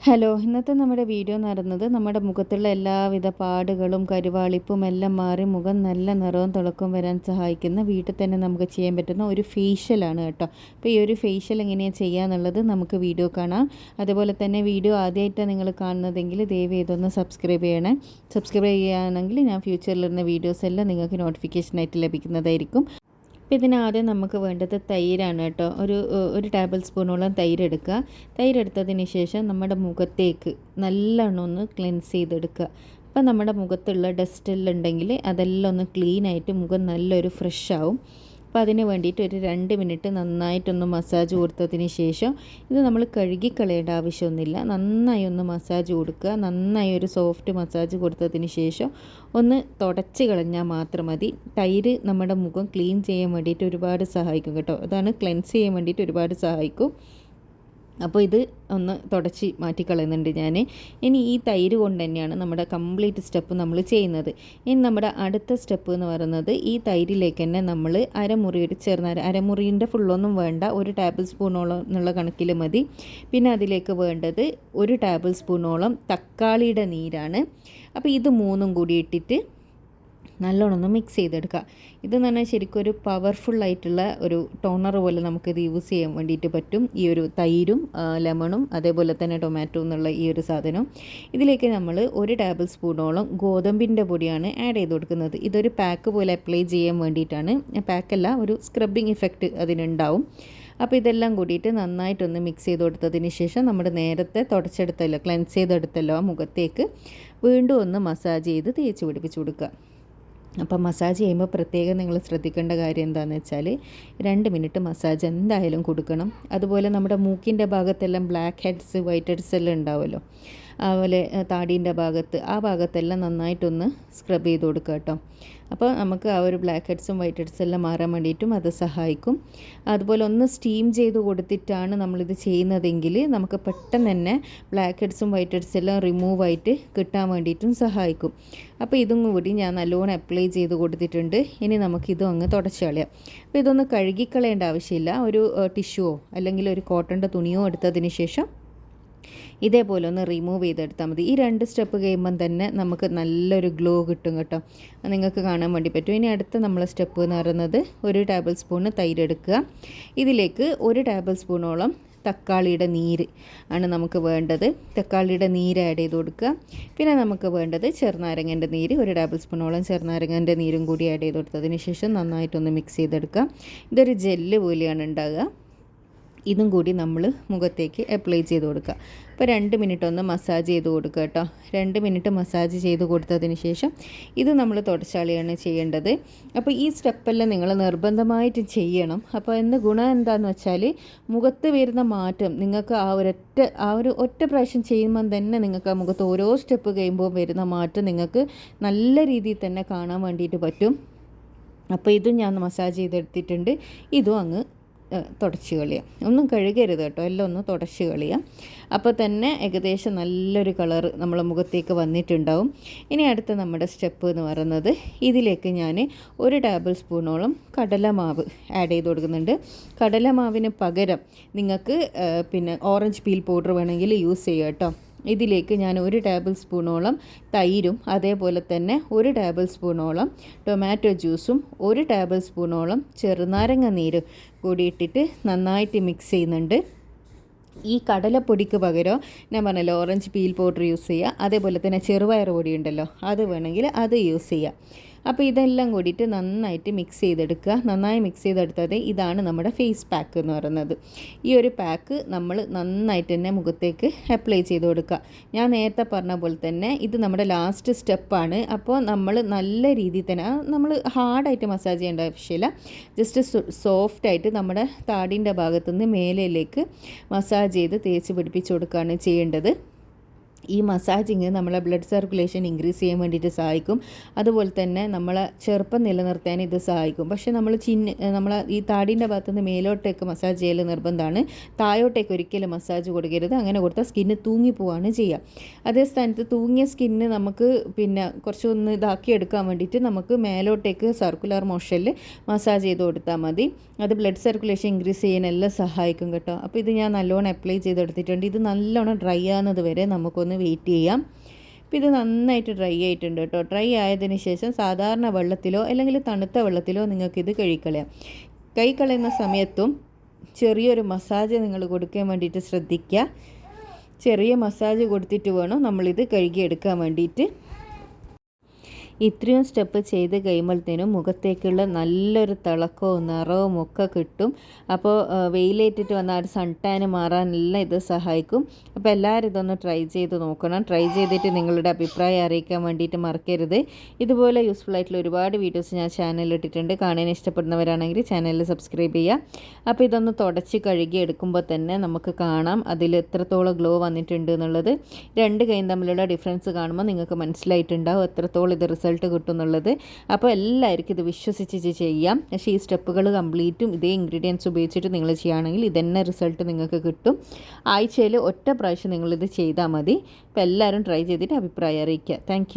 Hello, ഇന്നത്തെ നമ്മുടെ video എന്ന് പറയുന്നത് നമ്മുടെ മുഖത്തുള്ള എല്ലാവിധ പാടുകളും കരുവാളിപ്പും എല്ലാം മാറി മുഖം നല്ല നിറവും തിളക്കവും വരാൻ സഹായിക്കുന്ന വീട്ടിൽ തന്നെ നമുക്ക് ചെയ്യാൻ പറ്റുന്ന ഒരു ഫേഷ്യലാണ് കേട്ടോ. അപ്പോൾ ഈ ഒരു ഫേഷ്യൽ എങ്ങനെയാണ് ചെയ്യാന്നുള്ളത് നമുക്ക് വീഡിയോ കാണാം. അതുപോലെ തന്നെ വീഡിയോ ആദ്യമായിട്ടാണ് നിങ്ങൾ കാണുന്നതെങ്കിൽ ദയവ് ചെയ്തൊന്ന് സബ്സ്ക്രൈബ് ചെയ്യണേ. സബ്സ്ക്രൈബ് ചെയ്യുകയാണെങ്കിൽ ഞാൻ ഫ്യൂച്ചറിലിരുന്ന വീഡിയോസ് എല്ലാം നിങ്ങൾക്ക് നോട്ടിഫിക്കേഷനായിട്ട് ലഭിക്കുന്നതായിരിക്കും. അപ്പോൾ ഇതിനാദ്യം നമുക്ക് വേണ്ടത് തൈരാണ് കേട്ടോ. ഒരു ടേബിൾ സ്പൂണോളം തൈര് എടുക്കുക. തൈരെടുത്തതിന് ശേഷം നമ്മുടെ മുഖത്തേക്ക് നല്ലോണം ഒന്ന് ക്ലെൻസ് ചെയ്തെടുക്കുക. അപ്പോൾ നമ്മുടെ മുഖത്തുള്ള ഡസ്റ്റെല്ലാം ഉണ്ടെങ്കിൽ അതെല്ലാം ഒന്ന് ക്ലീനായിട്ട് മുഖം നല്ലൊരു ഫ്രഷ് ആവും. അപ്പോൾ അതിന് വേണ്ടിയിട്ട് ഒരു 2 മിനിറ്റ് നന്നായിട്ടൊന്ന് മസാജ് കൊടുത്തതിന് ശേഷം ഇത് നമ്മൾ കഴുകിക്കളയേണ്ട ആവശ്യമൊന്നുമില്ല. നന്നായി ഒന്ന് മസാജ് കൊടുക്കുക. നന്നായി ഒരു സോഫ്റ്റ് മസാജ് കൊടുത്തതിന് ശേഷം ഒന്ന് തുടച്ച് കളഞ്ഞാൽ മാത്രം മതി. തൈര് നമ്മുടെ മുഖം ക്ലീൻ ചെയ്യാൻ വേണ്ടിയിട്ട് ഒരുപാട് സഹായിക്കും കേട്ടോ. അതാണ് ക്ലെൻസ് ചെയ്യാൻ വേണ്ടിയിട്ട് ഒരുപാട് സഹായിക്കും. അപ്പോൾ ഇത് ഒന്ന് തുടച്ച് മാറ്റിക്കളയുന്നുണ്ട് ഞാൻ. ഇനി ഈ തൈര് കൊണ്ട് തന്നെയാണ് നമ്മുടെ കംപ്ലീറ്റ് സ്റ്റെപ്പ് നമ്മൾ ചെയ്യുന്നത്. ഇനി നമ്മുടെ അടുത്ത സ്റ്റെപ്പ് എന്ന് പറയുന്നത് ഈ തൈരിലേക്ക് തന്നെ നമ്മൾ അരമുറി ഒരു അരമുറിൻ്റെ ഫുള്ളൊന്നും വേണ്ട, 1 ടേബിൾ സ്പൂണോളം എന്നുള്ള കണക്കിൽ മതി. പിന്നെ അതിലേക്ക് വേണ്ടത് 1 ടേബിൾ സ്പൂണോളം തക്കാളിയുടെ നീരാണ്. അപ്പോൾ ഇത് 3ഉം കൂടി ഇട്ടിട്ട് നല്ലോണം ഒന്ന് മിക്സ് ചെയ്തെടുക്കുക. ഇതെന്ന് പറഞ്ഞാൽ ശരിക്കും ഒരു പവർഫുള്ളായിട്ടുള്ള ഒരു ടോണർ പോലെ നമുക്കിത് യൂസ് ചെയ്യാൻ വേണ്ടിയിട്ട് പറ്റും. ഈ ഒരു തൈരും ലെമണും അതേപോലെ തന്നെ ടൊമാറ്റോ എന്നുള്ള ഈ ഒരു സാധനം. ഇതിലേക്ക് നമ്മൾ 1 ടേബിൾ സ്പൂണോളം ഗോതമ്പിൻ്റെ പൊടിയാണ് ആഡ് ചെയ്ത് കൊടുക്കുന്നത്. ഇതൊരു പാക്ക് പോലെ അപ്ലൈ ചെയ്യാൻ വേണ്ടിയിട്ടാണ്. പാക്കല്ല, ഒരു സ്ക്രബിങ് ഇഫക്റ്റ് അതിനുണ്ടാവും. അപ്പോൾ ഇതെല്ലാം കൂടിയിട്ട് നന്നായിട്ടൊന്ന് മിക്സ് ചെയ്ത് കൊടുത്തതിന് ശേഷം നമ്മൾ നേരത്തെ തുടച്ചെടുത്തല്ലോ, ക്ലെൻസ് ചെയ്തെടുത്തല്ലോ ആ മുഖത്തേക്ക് വീണ്ടും ഒന്ന് മസാജ് ചെയ്ത് തേച്ച് പിടിപ്പിച്ച് കൊടുക്കുക. അപ്പോൾ മസാജ് ചെയ്യുമ്പോൾ പ്രത്യേകം നിങ്ങൾ ശ്രദ്ധിക്കേണ്ട കാര്യം എന്താണെന്ന് വെച്ചാൽ 2 മിനിറ്റ് മസാജ് എന്തായാലും കൊടുക്കണം. അതുപോലെ നമ്മുടെ മൂക്കിൻ്റെ ഭാഗത്തെല്ലാം ബ്ലാക്ക് ഹെഡ്സ് വൈറ്റ് ഹെഡ്സ് എല്ലാം ഉണ്ടാവുമല്ലോ, അതുപോലെ താടീൻ്റെ ആ ഭാഗത്തെല്ലാം നന്നായിട്ടൊന്ന് സ്ക്രബ് ചെയ്ത് കൊടുക്കുക കേട്ടോ. അപ്പോൾ നമുക്ക് ആ ഒരു ബ്ലാക്ക് ഹെഡ്സും വൈറ്റ് ഹെഡ്സും എല്ലാം മാറാൻ വേണ്ടിയിട്ടും അത് സഹായിക്കും. അതുപോലെ ഒന്ന് സ്റ്റീം ചെയ്ത് കൊടുത്തിട്ടാണ് നമ്മളിത് ചെയ്യുന്നതെങ്കിൽ നമുക്ക് പെട്ടെന്ന് തന്നെ ബ്ലാക്ക് ഹെഡ്സും വൈറ്റ് ഹെഡ്സും എല്ലാം റിമൂവ് ആയിട്ട് കിട്ടാൻ വേണ്ടിയിട്ടും സഹായിക്കും. അപ്പോൾ ഇതും കൂടി ഞാൻ നല്ലോണം അപ്ലൈ ചെയ്ത് കൊടുത്തിട്ടുണ്ട്. ഇനി നമുക്കിതും അങ്ങ് തുടച്ച് കളയാം. അപ്പോൾ ഇതൊന്ന് കഴുകിക്കളയേണ്ട ആവശ്യമില്ല. ഒരു ടിഷ്യൂവോ അല്ലെങ്കിൽ ഒരു കോട്ടൻ്റെ തുണിയോ എടുത്തതിന് ശേഷം ഇതേപോലെ ഒന്ന് റിമൂവ് ചെയ്തെടുത്താൽ മതി. ഈ 2 സ്റ്റെപ്പ് കഴിയുമ്പം തന്നെ നമുക്ക് നല്ലൊരു ഗ്ലോ കിട്ടും കേട്ടോ. നിങ്ങൾക്ക് കാണാൻ വേണ്ടി പറ്റും. ഇനി അടുത്ത നമ്മളെ സ്റ്റെപ്പ് എന്ന് പറയുന്നത് 1 ടേബിൾ സ്പൂണ് തൈര് എടുക്കുക. ഇതിലേക്ക് 1 ടേബിൾ സ്പൂണോളം തക്കാളിയുടെ നീര് ആണ് നമുക്ക് വേണ്ടത്. തക്കാളിയുടെ നീര് ആഡ് ചെയ്ത് കൊടുക്കുക. പിന്നെ നമുക്ക് വേണ്ടത് ചെറുനാരങ്ങൻ്റെ നീര്, 1 ടേബിൾ സ്പൂണോളം ചെറുനാരങ്ങൻ്റെ നീരും കൂടി ആഡ് ചെയ്ത് കൊടുത്തതിന് ശേഷം നന്നായിട്ടൊന്ന് മിക്സ് ചെയ്തെടുക്കുക. ഇതൊരു ജെല്ല് പോലെയാണ് ഉണ്ടാകുക. ഇതും കൂടി നമ്മൾ മുഖത്തേക്ക് അപ്ലൈ ചെയ്ത് കൊടുക്കുക. അപ്പോൾ 2 മിനിറ്റ് ഒന്ന് മസാജ് ചെയ്ത് കൊടുക്കുക കേട്ടോ. 2 മിനിറ്റ് മസാജ് ചെയ്ത് കൊടുത്തതിന് ശേഷം ഇത് നമ്മൾ തുടച്ചാളിയാണ് ചെയ്യേണ്ടത്. അപ്പോൾ ഈ സ്റ്റെപ്പെല്ലാം നിങ്ങൾ നിർബന്ധമായിട്ട് ചെയ്യണം. അപ്പോൾ ഗുണം എന്താണെന്ന് വെച്ചാൽ മുഖത്ത് വരുന്ന മാറ്റം നിങ്ങൾക്ക് ആ ഒരു ഒറ്റ പ്രാവശ്യം ചെയ്യുമ്പം തന്നെ നിങ്ങൾക്ക് ആ മുഖത്ത് ഓരോ സ്റ്റെപ്പ് കഴിയുമ്പോൾ വരുന്ന മാറ്റം നിങ്ങൾക്ക് നല്ല രീതിയിൽ തന്നെ കാണാൻ വേണ്ടിയിട്ട് പറ്റും. അപ്പോൾ ഇതും ഞാൻ മസാജ് ചെയ്തെടുത്തിട്ടുണ്ട്. ഇതും അങ്ങ് തുടച്ച് കളയാം. ഒന്നും കഴുകരുത് കേട്ടോ, എല്ലാം ഒന്ന് തുടച്ച് കളയാം. അപ്പോൾ തന്നെ ഏകദേശം നല്ലൊരു കളർ നമ്മളെ മുഖത്തേക്ക് വന്നിട്ടുണ്ടാവും. ഇനി അടുത്ത നമ്മുടെ സ്റ്റെപ്പ് എന്ന് പറയുന്നത് ഇതിലേക്ക് ഞാൻ 1 ടേബിൾ സ്പൂണോളം കടലമാവ് ആഡ് ചെയ്ത് കൊടുക്കുന്നുണ്ട്. കടലമാവിന് പകരം നിങ്ങൾക്ക് പിന്നെ ഓറഞ്ച് പീൽ പൗഡർ വേണമെങ്കിൽ യൂസ് ചെയ്യാം കേട്ടോ. ഇതിലേക്ക് ഞാൻ 1 ടേബിൾ സ്പൂണോളം തൈരും അതേപോലെ തന്നെ 1 ടേബിൾ സ്പൂണോളം ടൊമാറ്റോ ജ്യൂസും 1 ടേബിൾ സ്പൂണോളം ചെറുനാരങ്ങ നീരും കൂടി ഇട്ടിട്ട് നന്നായിട്ട് മിക്സ് ചെയ്യുന്നുണ്ട്. ഈ കടലപ്പൊടിക്ക് പകരം ഞാൻ പറഞ്ഞല്ലോ ഓറഞ്ച് പീൽ പൗഡർ യൂസ് ചെയ്യുക. അതേപോലെ തന്നെ ചെറുപയർ പൊടി ഉണ്ടല്ലോ, അത് വേണമെങ്കിൽ അത് യൂസ് ചെയ്യുക. അപ്പോൾ ഇതെല്ലാം കൂടിയിട്ട് നന്നായിട്ട് മിക്സ് ചെയ്തെടുക്കുക. നന്നായി മിക്സ് ചെയ്തെടുത്തത് ഇതാണ് നമ്മുടെ ഫേസ് പാക്ക് എന്ന് പറയുന്നത്. ഈ ഒരു പാക്ക് നമ്മൾ നന്നായിട്ട് തന്നെ മുഖത്തേക്ക് അപ്ലൈ ചെയ്ത് കൊടുക്കുക. ഞാൻ നേരത്തെ പറഞ്ഞ പോലെ തന്നെ ഇത് നമ്മുടെ ലാസ്റ്റ് സ്റ്റെപ്പാണ്. അപ്പോൾ നമ്മൾ നല്ല രീതിയിൽ തന്നെ നമ്മൾ ഹാർഡായിട്ട് മസാജ് ചെയ്യേണ്ട ആവശ്യമില്ല. ജസ്റ്റ് സോഫ്റ്റായിട്ട് നമ്മുടെ താടിൻ്റെ ഭാഗത്തുനിന്ന് മേലയിലേക്ക് മസാജ് ചെയ്ത് തേച്ച് പിടിപ്പിച്ച് കൊടുക്കുകയാണ് ചെയ്യേണ്ടത്. ഈ മസാജിങ് നമ്മളെ ബ്ലഡ് സർക്കുലേഷൻ ഇൻക്രീസ് ചെയ്യാൻ വേണ്ടിയിട്ട് സഹായിക്കും. അതുപോലെ തന്നെ നമ്മളെ ചെറുപ്പം നിലനിർത്താൻ ഇത് സഹായിക്കും. പക്ഷേ നമ്മൾ ഈ താടീൻ്റെ ഭാഗത്തുനിന്ന് മേലോട്ടേക്ക് മസാജ് ചെയ്യൽ നിർബന്ധമാണ്. താഴോട്ടേക്ക് ഒരിക്കലും മസാജ് കൊടുക്കരുത്. അങ്ങനെ കൊടുത്താൽ സ്കിന്ന് തൂങ്ങിപ്പോവാണ് ചെയ്യുക. അതേ സ്ഥാനത്ത് തൂങ്ങിയ സ്കിന്ന് നമുക്ക് പിന്നെ കുറച്ചൊന്ന് ഇതാക്കി എടുക്കാൻ വേണ്ടിയിട്ട് നമുക്ക് മേലോട്ടേക്ക് സർക്കുലർ മോഷനിൽ മസാജ് ചെയ്ത് കൊടുത്താൽ മതി. അത് ബ്ലഡ് സർക്കുലേഷൻ ഇൻക്രീസ് ചെയ്യാനെല്ലാം സഹായിക്കും കേട്ടോ. അപ്പോൾ ഇത് ഞാൻ നല്ലോണം അപ്ലൈ ചെയ്തെടുത്തിട്ടുണ്ട്. ഇത് നല്ലോണം ഡ്രൈ ആകുന്നത് വരെ നമുക്കൊന്ന് വെയിറ്റ് ചെയ്യാം. അപ്പോൾ ഇത് നന്നായിട്ട് ഡ്രൈ ആയിട്ടുണ്ട് കേട്ടോ. ഡ്രൈ ആയതിന് ശേഷം സാധാരണ വെള്ളത്തിലോ അല്ലെങ്കിൽ തണുത്ത വെള്ളത്തിലോ നിങ്ങൾക്കിത് കഴുകിക്കളയാം. കൈ കളയുന്ന സമയത്തും ചെറിയൊരു മസാജ് നിങ്ങൾ കൊടുക്കാൻ വേണ്ടിയിട്ട് ശ്രദ്ധിക്കുക. ചെറിയ മസാജ് കൊടുത്തിട്ട് വേണം നമ്മളിത് കഴുകിയെടുക്കാൻ വേണ്ടിയിട്ട്. ഇത്രയും സ്റ്റെപ്പ് ചെയ്ത് കഴിയുമ്പോഴത്തേനും മുഖത്തേക്കുള്ള നല്ലൊരു തിളക്കവും നിറവും ഒക്കെ കിട്ടും. അപ്പോൾ വെയിലേറ്റിട്ട് വന്ന ആ ഒരു സൺ ടാൻ മാറാനെല്ലാം ഇത് സഹായിക്കും. അപ്പോൾ എല്ലാവരും ഇതൊന്ന് ട്രൈ ചെയ്ത് നോക്കണം. ട്രൈ ചെയ്തിട്ട് നിങ്ങളുടെ അഭിപ്രായം അറിയിക്കാൻ വേണ്ടിയിട്ട് മറക്കരുത്. ഇതുപോലെ യൂസ്ഫുൾ ആയിട്ടുള്ള ഒരുപാട് വീഡിയോസ് ഞാൻ ചാനലിൽ ഇട്ടിട്ടുണ്ട്. കാണാൻ ഇഷ്ടപ്പെടുന്നവരാണെങ്കിൽ ചാനലിൽ സബ്സ്ക്രൈബ് ചെയ്യുക. അപ്പോൾ ഇതൊന്ന് തുടച്ച് കഴുകി എടുക്കുമ്പോൾ തന്നെ നമുക്ക് കാണാം അതിൽ എത്രത്തോളം ഗ്ലോ വന്നിട്ടുണ്ട് എന്നുള്ളത്. രണ്ട് കൈയും തമ്മിലുള്ള ഡിഫറൻസ് കാണുമ്പോൾ നിങ്ങൾക്ക് മനസ്സിലായിട്ടുണ്ടാവും എത്രത്തോളം ഇത് റിസൾട്ട് കിട്ടുന്നുള്ളത്. അപ്പോൾ എല്ലാവർക്കും ഇത് വിശ്വസിച്ച് ചെയ്യാം. പക്ഷേ ഈ സ്റ്റെപ്പുകൾ കംപ്ലീറ്റും ഇതേ ഇൻഗ്രീഡിയൻസ് ഉപയോഗിച്ചിട്ട് നിങ്ങൾ ചെയ്യുകയാണെങ്കിൽ ഇതന്നെ റിസൾട്ട് നിങ്ങൾക്ക് കിട്ടും. ആഴ്ചയിൽ ഒറ്റ പ്രാവശ്യം നിങ്ങളിത് ചെയ്താൽ മതി. അപ്പോൾ എല്ലാവരും ട്രൈ ചെയ്തിട്ട് അഭിപ്രായം അറിയിക്കുക. താങ്ക്